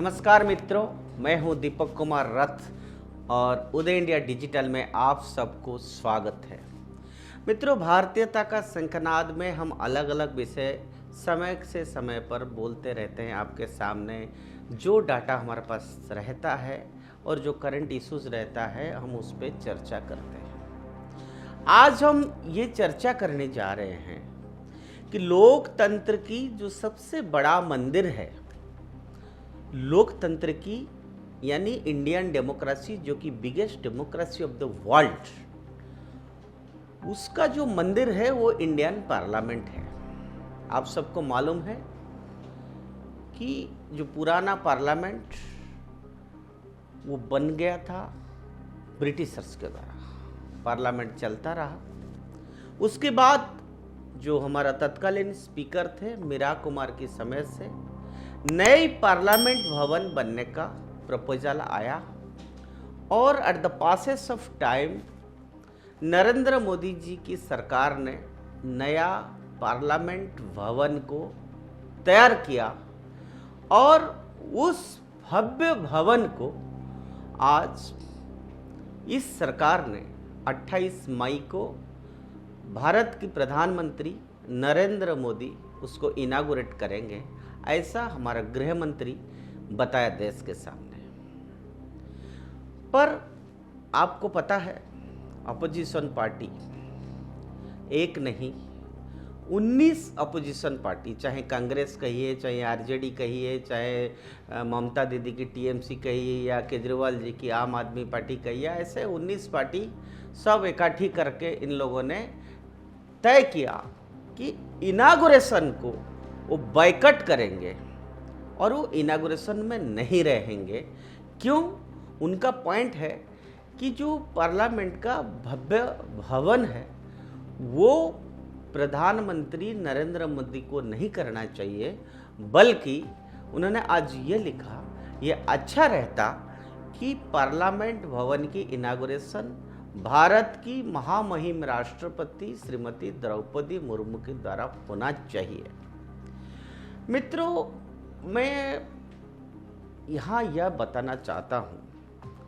नमस्कार मित्रों, मैं हूं दीपक कुमार रथ और उदय इंडिया डिजिटल में आप सबको स्वागत है। मित्रों, भारतीयता का शंखनाद में हम अलग अलग विषय समय से समय पर बोलते रहते हैं। आपके सामने जो डाटा हमारे पास रहता है और जो करंट इश्यूज रहता है, हम उस पर चर्चा करते हैं। आज हम ये चर्चा करने जा रहे हैं कि लोकतंत्र की जो सबसे बड़ा मंदिर है, लोकतंत्र की यानी इंडियन डेमोक्रेसी, जो कि biggest democracy of the world, उसका जो मंदिर है वो इंडियन पार्लियामेंट है। आप सबको मालूम है कि जो पुराना पार्लियामेंट वो बन गया था ब्रिटिशर्स के द्वारा। पार्लियामेंट चलता रहा। उसके बाद जो हमारा तत्कालीन स्पीकर थे मीरा कुमार की समय से नए पार्लियामेंट भवन बनने का प्रपोजल आया और at the passes of time Narendra Modi ji की सरकार ने नया पार्लियामेंट भवन को तैयार किया और उस भव्य भवन को आज इस सरकार ने 28 मई को भारत की प्रधानमंत्री नरेंद्र मोदी उसको इनागुरेट करेंगे, ऐसा हमारा गृह मंत्री बताया देश के सामने। पर आपको पता है, अपोजिशन पार्टी एक नहीं 19 अपोजिशन पार्टी, चाहे कांग्रेस कहिए, चाहे आरजेडी कहिए, चाहे ममता दीदी की टीएमसी कहिए या केजरीवाल जी की आम आदमी पार्टी कहिए, ऐसे 19 पार्टी सब इकट्ठी करके इन लोगों ने तय किया कि इनागुरेशन को वो बाइकआउट करेंगे और वो इनागुरेशन में नहीं रहेंगे। क्यों? उनका पॉइंट है कि जो पार्लियामेंट का भव्य भवन है वो प्रधानमंत्री नरेंद्र मोदी को नहीं करना चाहिए, बल्कि उन्होंने आज ये लिखा, ये अच्छा रहता कि पार्लियामेंट भवन की इनागुरेशन भारत की महामहिम राष्ट्रपति श्रीमती द्रौपदी मुर्मू के द्वारा होना चाहिए। मित्रों, मैं यहाँ यह बताना चाहता हूँ,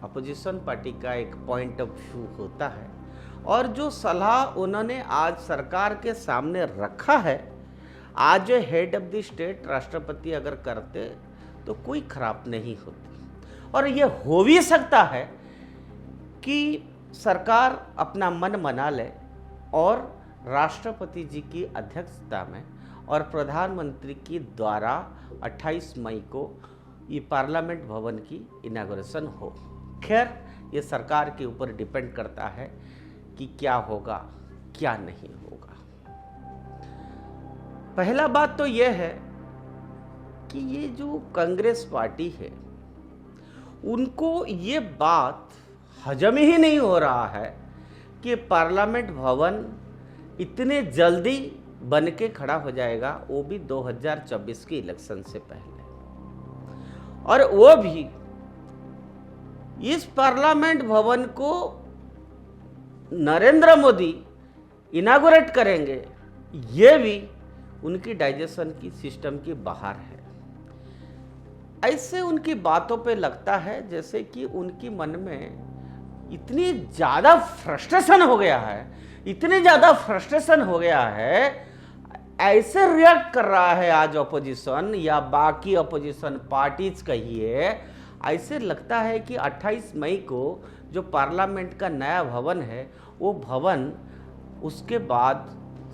अपोजिशन पार्टी का एक पॉइंट ऑफ व्यू होता है और जो सलाह उन्होंने आज सरकार के सामने रखा है, आज हेड ऑफ द स्टेट राष्ट्रपति अगर करते तो कोई खराब नहीं होती। और ये हो भी सकता है कि सरकार अपना मन मना ले और राष्ट्रपति जी की अध्यक्षता में और प्रधानमंत्री की द्वारा 28 मई को ये पार्लियामेंट भवन की इनागुरेशन हो। खैर, ये सरकार के ऊपर डिपेंड करता है कि क्या होगा क्या नहीं होगा। पहला बात तो यह है कि ये जो कांग्रेस पार्टी है, उनको ये बात हजम ही नहीं हो रहा है कि पार्लियामेंट भवन इतने जल्दी बन के खड़ा हो जाएगा, वो भी 2024 के इलेक्शन से पहले, और वो भी इस पार्लियामेंट भवन को नरेंद्र मोदी इनागुरेट करेंगे, ये भी उनकी डाइजेशन की सिस्टम के बाहर है। ऐसे उनकी बातों पे लगता है जैसे कि उनकी मन में इतनी ज़्यादा फ्रस्ट्रेशन हो गया है, इतनी ज़्यादा फ्रस्ट्रेशन हो गया है, ऐसे रिएक्ट कर रहा है आज अपोजिशन या बाकी अपोजिशन पार्टीज कहिए। ऐसे लगता है कि 28 मई को जो पार्लियामेंट का नया भवन है, वो भवन उसके बाद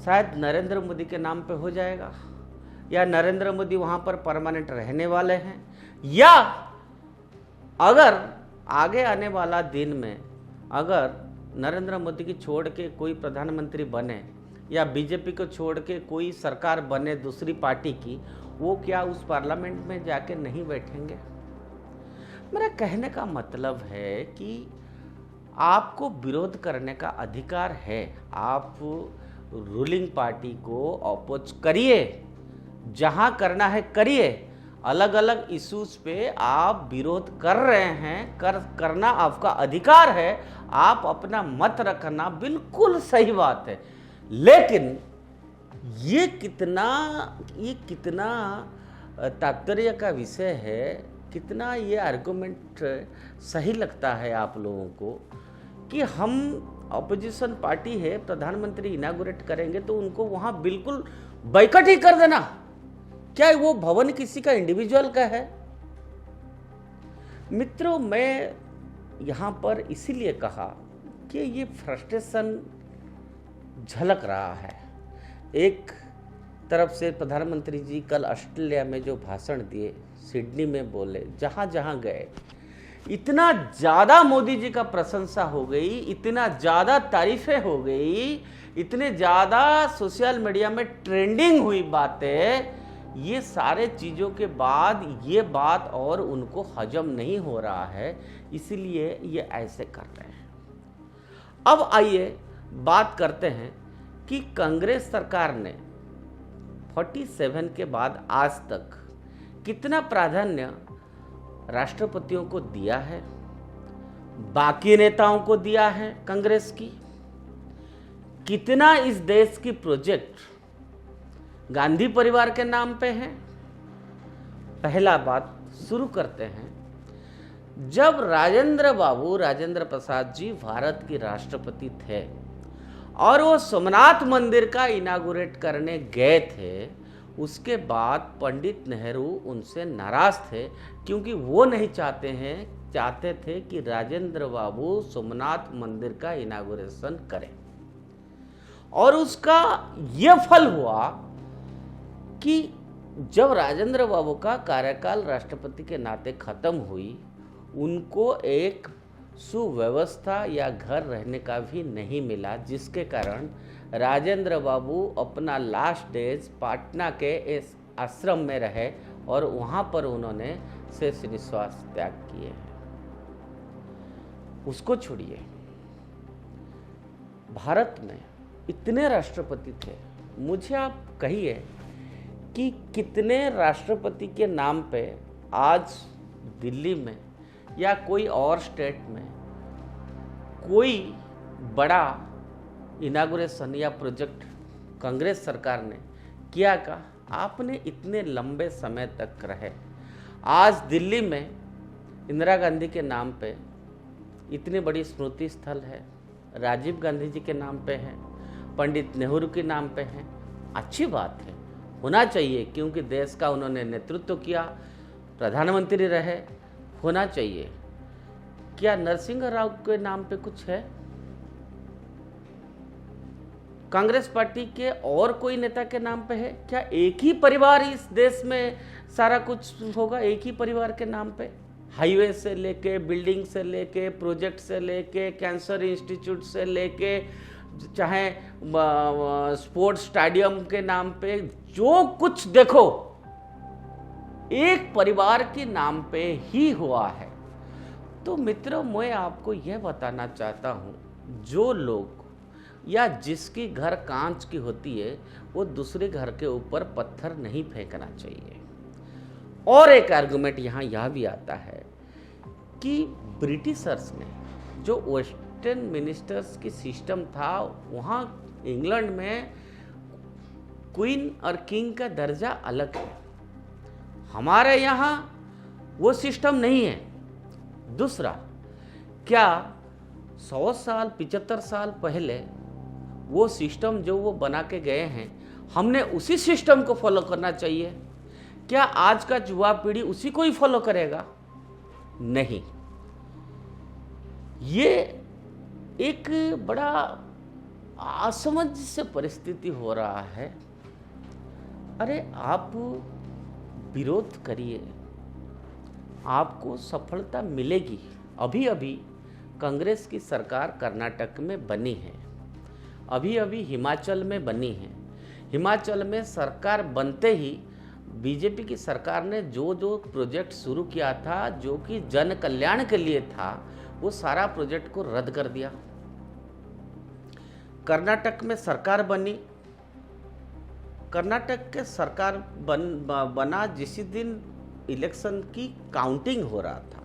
शायद नरेंद्र मोदी के नाम पे हो जाएगा, या नरेंद्र मोदी वहाँ पर परमानेंट रहने वाले हैं, या अगर आगे आने वाला दिन में अगर नरेंद्र मोदी की छोड़ के कोई प्रधानमंत्री बने या बीजेपी को छोड़ के कोई सरकार बने दूसरी पार्टी की, वो क्या उस पार्लियामेंट में जाके नहीं बैठेंगे? मेरा कहने का मतलब है कि आपको विरोध करने का अधिकार है, आप रूलिंग पार्टी को अपोज करिए, जहां करना है करिए। अलग अलग इश्यूज पे आप विरोध कर रहे हैं, करना आपका अधिकार है, आप अपना मत रखना बिल्कुल सही बात है। लेकिन ये कितना तात्पर्य का विषय है कितना ये आर्गुमेंट सही लगता है आप लोगों को कि हम अपोजिशन पार्टी है, प्रधानमंत्री इनागुरेट करेंगे तो उनको वहां बिल्कुल बाइकआउट ही कर देना। क्या वो भवन किसी का इंडिविजुअल का है? मित्रों, मैं यहां पर इसीलिए कहा कि ये फ्रस्ट्रेशन झलक रहा है। एक तरफ से प्रधानमंत्री जी कल ऑस्ट्रेलिया में जो भाषण दिए, सिडनी में बोले, जहां जहां गए इतना ज़्यादा मोदी जी का प्रशंसा हो गई, इतना ज़्यादा तारीफें हो गई, इतने ज़्यादा सोशल मीडिया में ट्रेंडिंग हुई बातें, ये सारे चीज़ों के बाद ये बात और उनको हजम नहीं हो रहा है, इसीलिए ये ऐसे कर रहे हैं। अब आइए बात करते हैं कि कांग्रेस सरकार ने 47 के बाद आज तक कितना प्राधान्य राष्ट्रपतियों को दिया है, बाकी नेताओं को दिया है कांग्रेस की, कितना इस देश की प्रोजेक्ट गांधी परिवार के नाम पे है। पहला बात शुरू करते हैं, जब राजेंद्र प्रसाद जी भारत के राष्ट्रपति थे और वो सोमनाथ मंदिर का इनागुरेट करने गए थे, उसके बाद पंडित नेहरू उनसे नाराज थे, क्योंकि वो नहीं चाहते थे कि राजेंद्र बाबू सोमनाथ मंदिर का इनागुरेशन करें। और उसका ये फल हुआ कि जब राजेंद्र बाबू का कार्यकाल राष्ट्रपति के नाते खत्म हुई, उनको एक सुव्यवस्था या घर रहने का भी नहीं मिला, जिसके कारण राजेंद्र बाबू अपना लास्ट डेज पटना के इस आश्रम में रहे और वहाँ पर उन्होंने शेष निश्वास त्याग किए हैं। उसको छोड़िए, भारत में इतने राष्ट्रपति थे, मुझे आप कहिए कि कितने राष्ट्रपति के नाम पे आज दिल्ली में या कोई और स्टेट में कोई बड़ा इनागुरेशन या प्रोजेक्ट कांग्रेस सरकार ने किया का? आपने इतने लंबे समय तक रहे, आज दिल्ली में इंदिरा गांधी के नाम पे इतनी बड़ी स्मृति स्थल है, राजीव गांधी जी के नाम पे है, पंडित नेहरू के नाम पे है। अच्छी बात है, होना चाहिए, क्योंकि देश का उन्होंने नेतृत्व किया, प्रधानमंत्री रहे, होना चाहिए। क्या नरसिंह राव के नाम पे कुछ है? कांग्रेस पार्टी के और कोई नेता के नाम पे है क्या? एक ही परिवार इस देश में सारा कुछ होगा, एक ही परिवार के नाम पे, हाईवे से लेके, बिल्डिंग से लेके, प्रोजेक्ट से लेके, कैंसर इंस्टीट्यूट से लेके, चाहे स्पोर्ट्स स्टेडियम के नाम पे, जो कुछ देखो एक परिवार के नाम पे ही हुआ है। तो मित्रों, मैं आपको यह बताना चाहता हूँ, जो लोग या जिसकी घर कांच की होती है, वो दूसरे घर के ऊपर पत्थर नहीं फेंकना चाहिए। और एक आर्गुमेंट यहाँ यह भी आता है कि ब्रिटिशर्स ने जो वेस्टर्न मिनिस्टर्स की सिस्टम था, वहाँ इंग्लैंड में क्वीन और किंग का दर्जा अलग है, हमारे यहाँ वो सिस्टम नहीं है। दूसरा, क्या 100 साल 75 साल पहले वो सिस्टम जो वो बना के गए हैं, हमने उसी सिस्टम को फॉलो करना चाहिए? क्या आज का युवा पीढ़ी उसी को ही फॉलो करेगा? नहीं। ये एक बड़ा असमंजस परिस्थिति हो रहा है। अरे आप विरोध करिए, आपको सफलता मिलेगी। अभी अभी कांग्रेस की सरकार कर्नाटक में बनी है, अभी अभी हिमाचल में बनी है। हिमाचल में सरकार बनते ही बीजेपी की सरकार ने जो जो प्रोजेक्ट शुरू किया था, जो कि जन कल्याण के लिए था, वो सारा प्रोजेक्ट को रद्द कर दिया। कर्नाटक में सरकार बनी, कर्नाटक के सरकार बना जिस दिन इलेक्शन की काउंटिंग हो रहा था,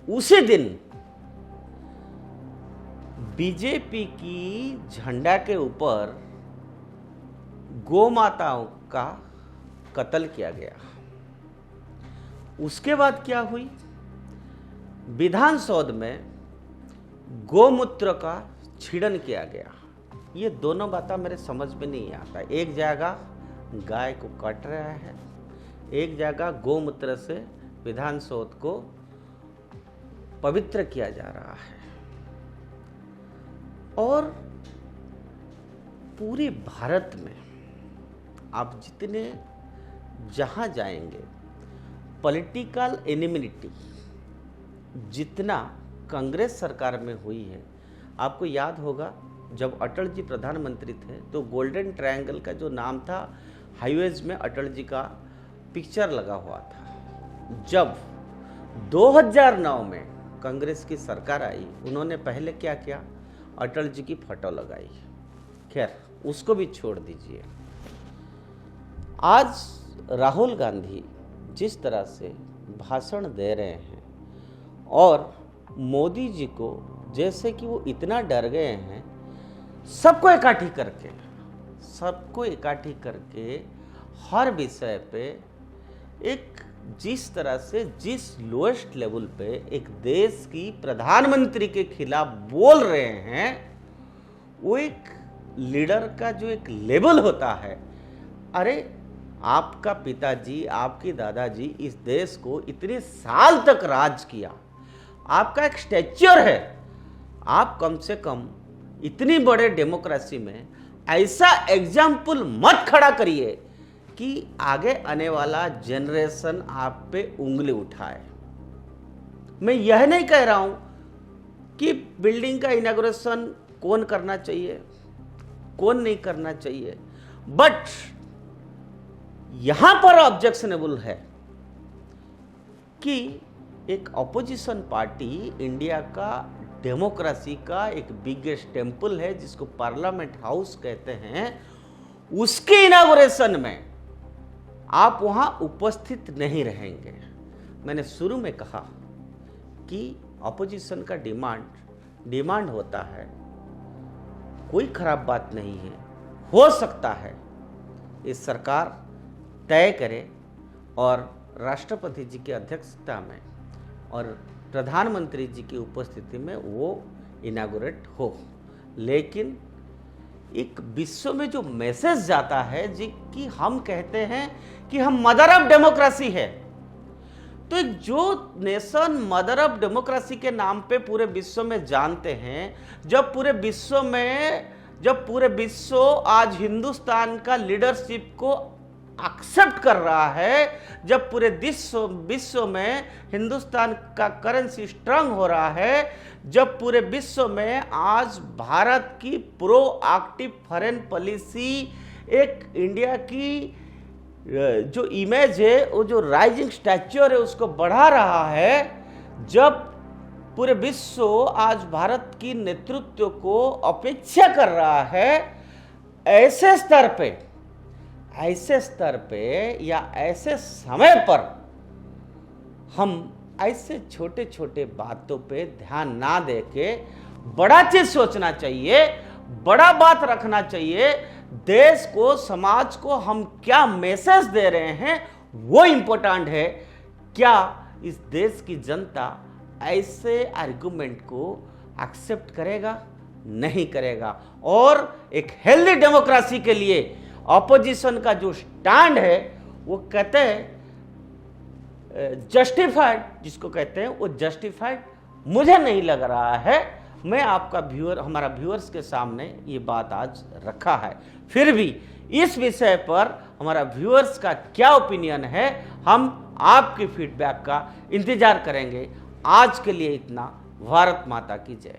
उसी दिन बीजेपी की झंडा के ऊपर गौ माताओं का कत्ल किया गया। उसके बाद क्या हुई, विधान सौध में गोमूत्र का छीड़न किया गया। ये दोनों बातें मेरे समझ में नहीं आता। एक जगह गाय को काट रहा है, एक जगह गोमूत्र से विधान सौध को पवित्र किया जा रहा है। और पूरे भारत में आप जितने जहां जाएंगे, पॉलिटिकल एनिमिटी जितना कांग्रेस सरकार में हुई है। आपको याद होगा जब अटल जी प्रधानमंत्री थे तो गोल्डन ट्रायंगल का जो नाम था, हाईवेज में अटल जी का पिक्चर लगा हुआ था। जब 2009 में कांग्रेस की सरकार आई, उन्होंने पहले क्या किया, अटल जी की फोटो लगाई। खैर उसको भी छोड़ दीजिए। आज राहुल गांधी जिस तरह से भाषण दे रहे हैं और मोदी जी को जैसे कि वो इतना डर गए हैं, सबको इकट्ठी करके हर विषय पे एक जिस तरह से जिस लोएस्ट लेवल पे एक देश की प्रधानमंत्री के खिलाफ बोल रहे हैं, वो एक लीडर का जो एक लेवल होता है। अरे आपका पिताजी, आपके दादाजी इस देश को इतने साल तक राज किया, आपका एक स्टैच्यूर है। आप कम से कम इतनी बड़े डेमोक्रेसी में ऐसा एग्जाम्पल मत खड़ा करिए कि आगे आने वाला जनरेशन आप पे उंगली उठाए। मैं यह नहीं कह रहा हूं कि बिल्डिंग का इनॉग्रेशन कौन करना चाहिए, कौन नहीं करना चाहिए, बट यहां पर ऑब्जेक्शनेबल है कि एक अपोजिशन पार्टी इंडिया का डेमोक्रेसी का एक बिगेस्ट टेम्पल है जिसको पार्लियामेंट हाउस कहते हैं, उसके इनॉग्रेशन में आप वहां उपस्थित नहीं रहेंगे। मैंने शुरू में कहा कि अपोजिशन का डिमांड होता है, कोई खराब बात नहीं है। हो सकता है इस सरकार तय करे और राष्ट्रपति जी की अध्यक्षता में और प्रधानमंत्री जी की उपस्थिति में वो इनागुरेट हो। लेकिन एक विश्व में जो मैसेज जाता है जी कि हम कहते हैं कि हम मदर ऑफ डेमोक्रेसी है, तो एक जो नेशन मदर ऑफ डेमोक्रेसी के नाम पे पूरे विश्व में जानते हैं, जब पूरे विश्व आज हिंदुस्तान का लीडरशिप को एक्सेप्ट कर रहा है, जब पूरे विश्व में हिंदुस्तान का करेंसी स्ट्रांग हो रहा है, जब पूरे विश्व में आज भारत की प्रोएक्टिव फॉरेन पॉलिसी एक इंडिया की जो इमेज है, वो जो राइजिंग स्टैच्यूर है उसको बढ़ा रहा है, जब पूरे विश्व आज भारत की नेतृत्व को अपेक्षा कर रहा है, ऐसे स्तर पे या ऐसे समय पर हम ऐसे छोटे छोटे बातों पे ध्यान ना देके बड़ा चीज सोचना चाहिए, बड़ा बात रखना चाहिए। देश को, समाज को हम क्या मैसेज दे रहे हैं वो इंपॉर्टेंट है। क्या इस देश की जनता ऐसे आर्गुमेंट को एक्सेप्ट करेगा? नहीं करेगा। और एक हेल्दी डेमोक्रेसी के लिए ऑपोजिशन का जो स्टैंड है वो कहते हैं जस्टिफाइड, जिसको कहते हैं वो जस्टिफाइड मुझे नहीं लग रहा है। मैं हमारा व्यूअर्स के सामने ये बात आज रखा है। फिर भी इस विषय पर हमारा व्यूअर्स का क्या ओपिनियन है, हम आपके फीडबैक का इंतजार करेंगे। आज के लिए इतना। भारत माता की जय।